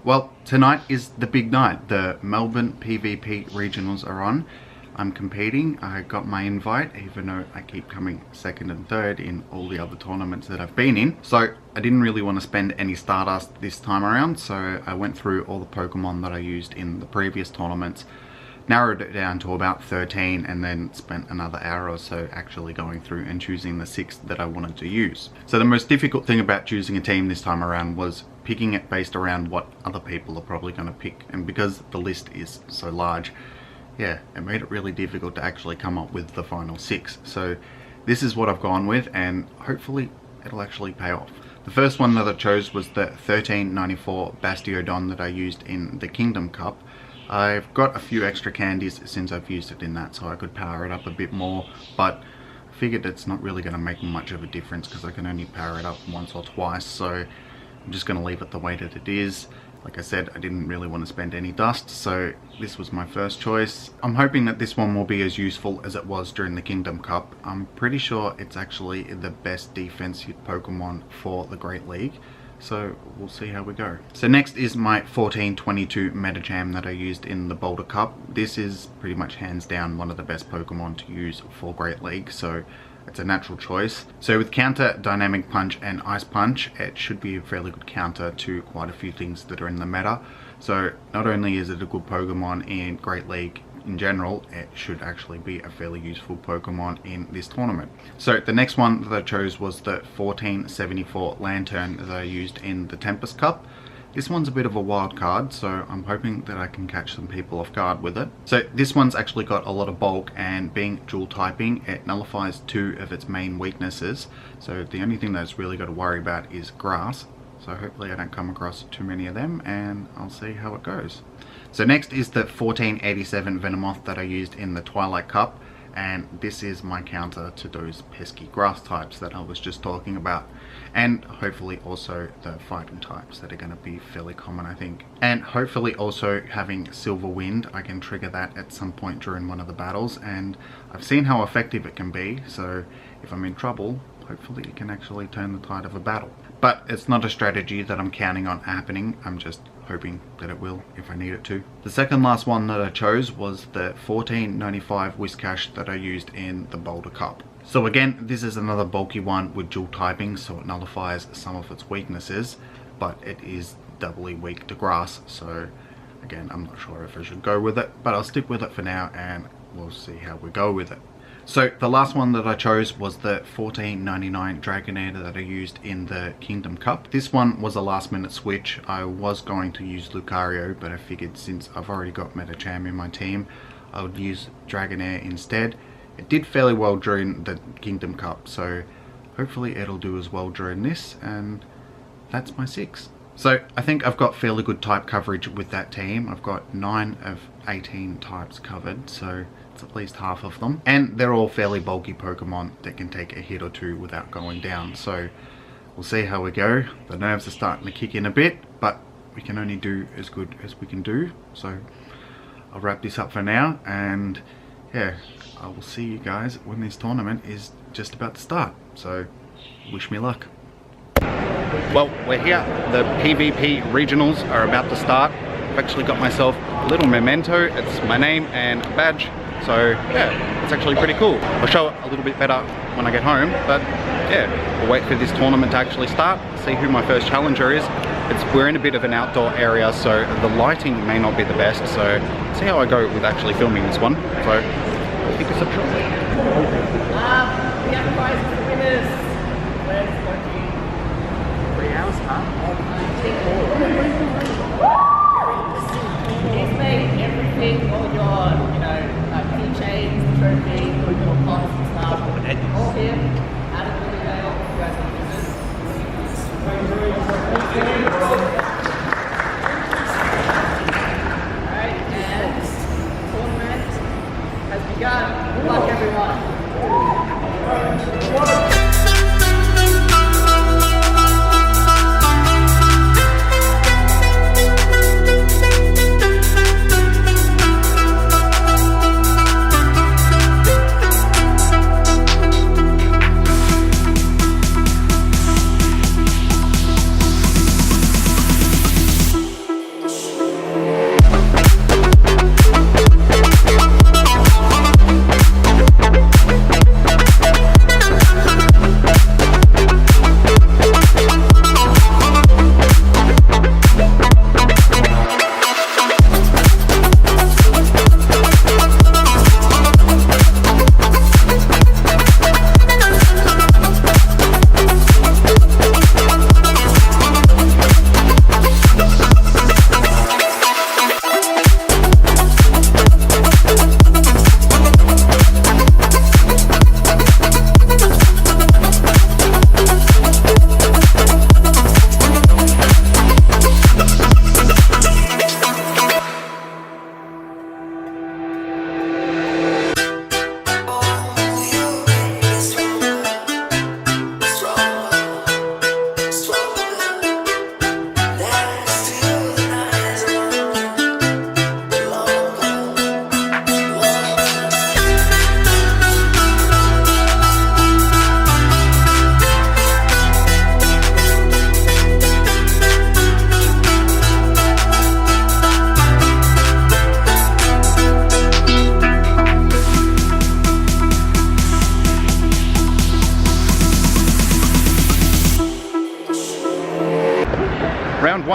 Well, tonight is the big night. The Melbourne PvP regionals are on. I'm competing. I got my invite, even though I keep coming second and third in all the other tournaments that I've been in. So I didn't really want to spend any Stardust this time around, so I went through all the Pokemon that I used in the previous tournaments, narrowed it down to about 13, and then spent another hour or so actually going through and choosing the 6 that I wanted to use. So the most difficult thing about choosing a team this time around was picking it based around what other people are probably going to pick, and because the list is so large, yeah, it made it really difficult to actually come up with the final 6. So this is what I've gone with, and hopefully it'll actually pay off. The first one that I chose was the 1394 Bastiodon that I used in the Kingdom Cup. I've got a few extra candies since I've used it in that, so I could power it up a bit more, but I figured it's not really going to make much of a difference because I can only power it up once or twice, so I'm just going to leave it the way that it is. Like I said, I didn't really want to spend any dust, so this was my first choice. I'm hoping that this one will be as useful as it was during the Kingdom Cup. I'm pretty sure it's actually the best defensive Pokemon for the Great League, so we'll see how we go. So next is my 1422 Medicham that I used in the Boulder Cup. This is pretty much hands down one of the best Pokemon to use for Great League, so it's a natural choice. So with counter, Dynamic Punch and Ice Punch, it should be a fairly good counter to quite a few things that are in the meta. So not only is it a good Pokemon in Great League in general, it should actually be a fairly useful Pokemon in this tournament. So the next one that I chose was the 1474 Lantern that I used in the Tempest Cup. This one's a bit of a wild card, so I'm hoping that I can catch some people off guard with it. So this one's actually got a lot of bulk, and being dual typing, it nullifies 2 of its main weaknesses. So the only thing that's really got to worry about is grass. So hopefully I don't come across too many of them, and I'll see how it goes. So next is the 1487 Venomoth that I used in the Twilight Cup, and this is my counter to those pesky grass types that I was just talking about, and hopefully also the fighting types that are going to be fairly common, I think. And hopefully also having Silver Wind, I can trigger that at some point during one of the battles, and I've seen how effective it can be, so if I'm in trouble, hopefully it can actually turn the tide of a battle. But it's not a strategy that I'm counting on happening, I'm just hoping that it will if I need it to. The second last one that I chose was the 1495 Whiscash that I used in the Boulder Cup. So again, this is another bulky one with dual typing, so it nullifies some of its weaknesses, but it is doubly weak to grass, so again, I'm not sure if I should go with it, but I'll stick with it for now and we'll see how we go with it. So the last one that I chose was the 1499 Dragonair that I used in the Kingdom Cup. This one was a last minute switch. I was going to use Lucario, but I figured since I've already got Medicham in my team, I would use Dragonair instead. It did fairly well during the Kingdom Cup, so hopefully it'll do as well during this, and that's my 6. So I think I've got fairly good type coverage with that team. I've got 9 of 18 types covered, so it's at least half of them. And they're all fairly bulky Pokemon that can take a hit or two without going down. So we'll see how we go. The nerves are starting to kick in a bit, but we can only do as good as we can do. So I'll wrap this up for now, and yeah, I will see you guys when this tournament is just about to start. So wish me luck. Well, we're here. The PvP regionals are about to start. I've actually got myself a little memento. It's my name and a badge. So yeah, it's actually pretty cool. I'll show it a little bit better when I get home, but yeah, we'll wait for this tournament to actually start, see who my first challenger is. We're in a bit of an outdoor area, so the lighting may not be the best, so see how I go with actually filming this one. So I'll pick us up shortly. We have prizes for winners. Where's Loki? 3 hours, huh? He's made everything, all your, keychains, trophies, your pots and stuff. All here. Out of Riverdale. You guys want to visit? Alright, and the tournament has begun. Good luck, everyone.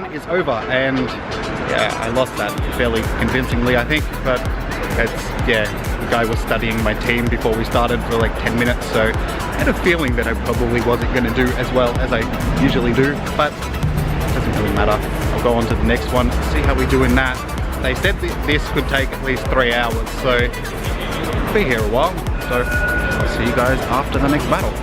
one is over, and yeah, I lost that fairly convincingly, I think, but it's, yeah, the guy was studying my team before we started for like 10 minutes, so I had a feeling that I probably wasn't going to do as well as I usually do, but it doesn't really matter. I'll go on to the next one, see how we do in that. They said that this could take at least 3 hours, so I'll be here a while, so I'll see you guys after the next battle.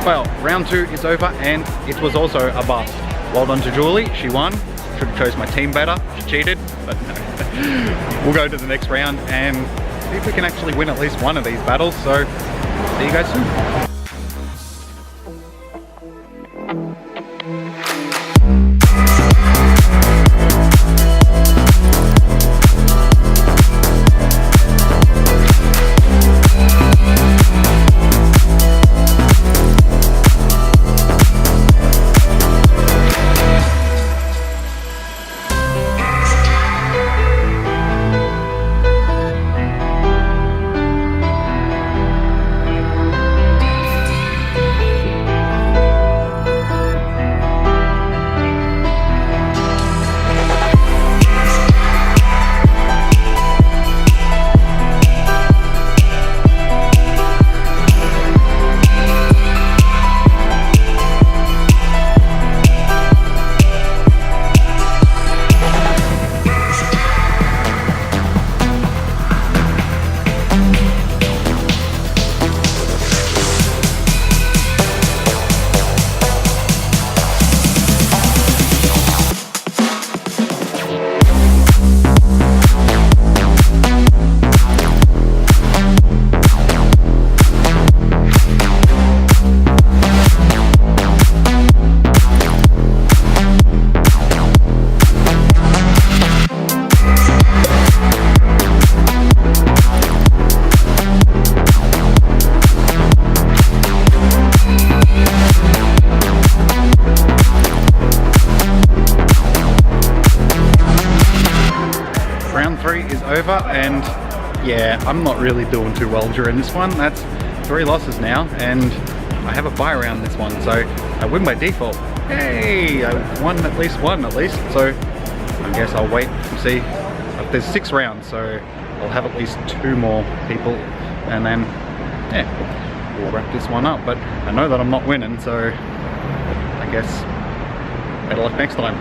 Well, round 2 is over and it was also a bust. Well done to Julie, she won. Should have chose my team better, she cheated, but no. We'll go to the next round and see if we can actually win at least one of these battles, so see you guys soon. over, and yeah, I'm not really doing too well during this one. That's 3 losses now, and I have a bye round this one, so I win by default. Hey, I won at least one so I guess I'll wait and see. There's 6 rounds, so I'll have at least 2 more people, and then yeah, we'll wrap this one up. But I know that I'm not winning, so I guess better luck next time.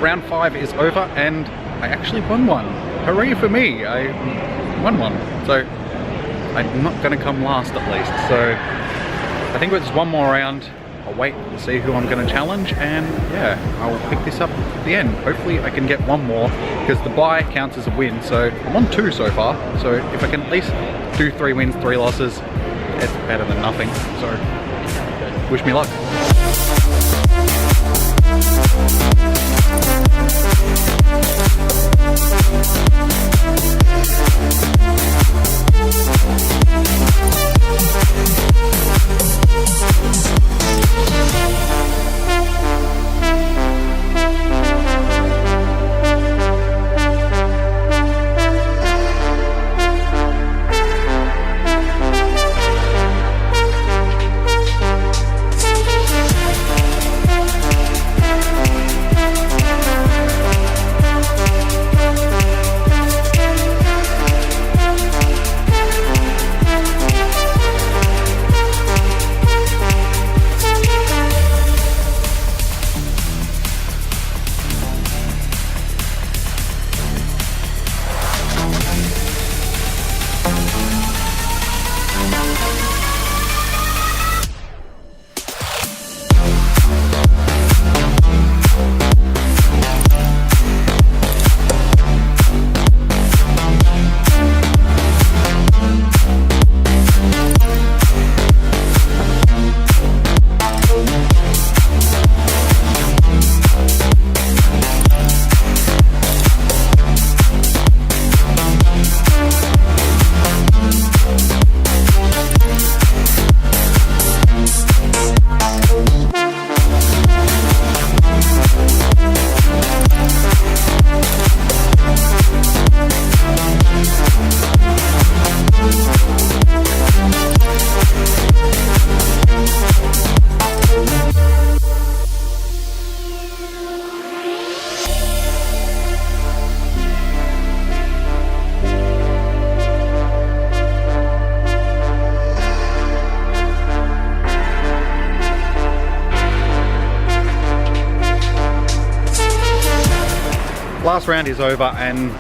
Round 5 is over, and I actually won one. Hooray for me! I won one. So I'm not going to come last at least. So I think it's one more round. I'll wait and see who I'm going to challenge, and yeah, I'll pick this up at the end. Hopefully I can get one more, because the bye counts as a win. So I'm on 2 so far. So if I can at least do 3 wins, 3 losses, it's better than nothing. So wish me luck. Last round is over and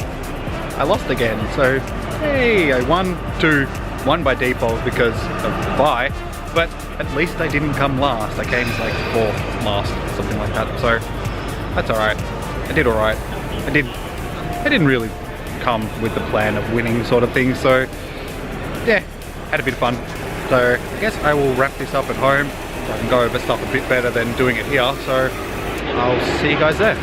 I lost again, so hey, I won by default because of the bye, but at least I didn't come last. I came like 4th last, something like that, so that's alright. I did alright. I didn't really come with the plan of winning sort of thing, so yeah, had a bit of fun. So I guess I will wrap this up at home so I can go over stuff a bit better than doing it here, so I'll see you guys there.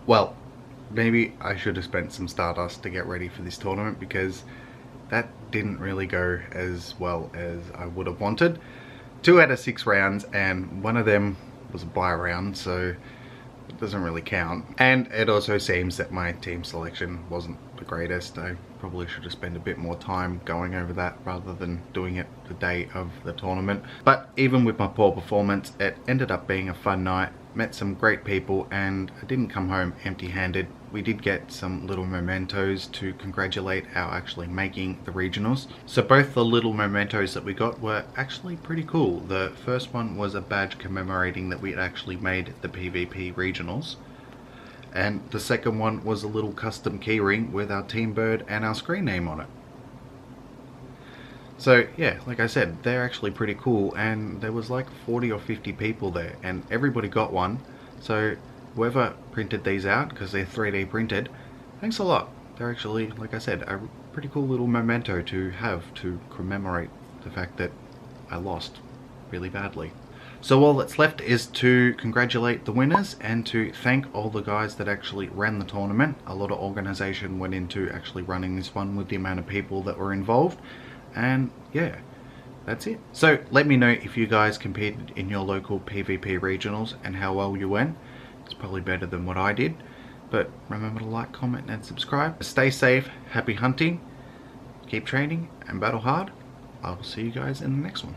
Well, maybe I should have spent some Stardust to get ready for this tournament, because that didn't really go as well as I would have wanted. 2 out of 6 rounds, and one of them was a bye round, so it doesn't really count. And it also seems that my team selection wasn't the greatest. I probably should have spent a bit more time going over that rather than doing it the day of the tournament. But even with my poor performance, it ended up being a fun night. Met some great people, and I didn't come home empty-handed. We did get some little mementos to congratulate our actually making the regionals. So both the little mementos that we got were actually pretty cool. The first one was a badge commemorating that we had actually made the PvP regionals. And the second one was a little custom keyring with our team bird and our screen name on it. So yeah, like I said, they're actually pretty cool, and there was like 40 or 50 people there, and everybody got one. So whoever printed these out, because they're 3D printed, thanks a lot. They're actually, like I said, a pretty cool little memento to have to commemorate the fact that I lost really badly. So all that's left is to congratulate the winners and to thank all the guys that actually ran the tournament. A lot of organisation went into actually running this one with the amount of people that were involved. And yeah, that's it. So let me know if you guys competed in your local PvP regionals and how well you went. It's probably better than what I did. But remember to like, comment and subscribe. Stay safe, happy hunting, keep training and battle hard. I will see you guys in the next one.